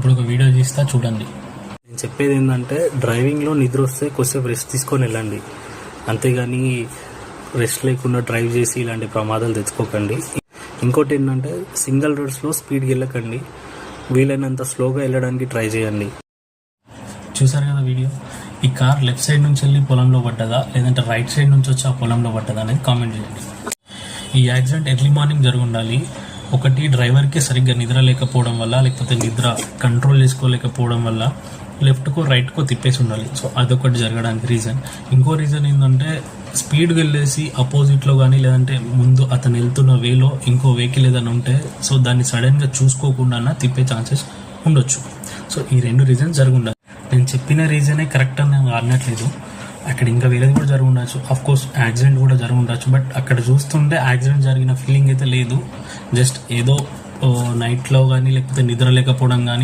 ఇప్పుడు ఒక వీడియో తీస్తా చూడండి. నేను చెప్పేది ఏంటంటే డ్రైవింగ్లో నిద్ర వస్తే కొద్దిసేపు రెస్ట్ తీసుకొని వెళ్ళండి, అంతేగాని రెస్ట్ లేకుండా డ్రైవ్ చేసి ఇలాంటి ప్రమాదాలు తెచ్చుకోకండి. ఇంకోటి ఏంటంటే సింగిల్ రోడ్స్లో స్పీడ్కి వెళ్ళకండి, వీలైనంత స్లోగా వెళ్ళడానికి ట్రై చేయండి. చూసారు కదా వీడియో. ఈ కార్ లెఫ్ట్ సైడ్ నుంచి వెళ్ళి పొలంలో పడ్డదా లేదంటే రైట్ సైడ్ నుంచి వచ్చి ఆ పొలంలో పడ్డదా అనేది కామెంట్ చేయండి. ఈ యాక్సిడెంట్ ఎర్లీ మార్నింగ్ జరిగి ఉండాలి. ఒకటి డ్రైవర్కి సరిగ్గా నిద్ర లేకపోవడం వల్ల, లేకపోతే నిద్ర కంట్రోల్ చేసుకోలేకపోవడం వల్ల లెఫ్ట్కో రైట్కో తిప్పేసి ఉండాలి. సో అదొకటి జరగడానికి రీజన్. ఇంకో రీజన్ ఏంటంటే స్పీడ్గా వెళ్ళేసి అపోజిట్లో కానీ లేదంటే ముందు అతను వెళ్తున్న వేలో ఇంకో వెహికల్ ఏదైనా ఉంటే సో దాన్ని సడన్గా చూసుకోకుండా తిప్పే ఛాన్సెస్ ఉండొచ్చు. సో ఈ రెండు రీజన్స్ జరిగి ఉండాలి. నేను చెప్పిన రీజనే కరెక్ట్ అని నేను అనట్లేదు, అక్కడ ఇంకా వేరేది కూడా జరిగి ఉండొచ్చు. ఆఫ్ కోర్స్ యాక్సిడెంట్ కూడా జరిగి ఉండొచ్చు, బట్ అక్కడ చూస్తుంటే యాక్సిడెంట్ జరిగిన ఫీలింగ్ అయితే లేదు. జస్ట్ ఏదో నైట్లో కానీ లేకపోతే నిద్ర లేకపోవడం కానీ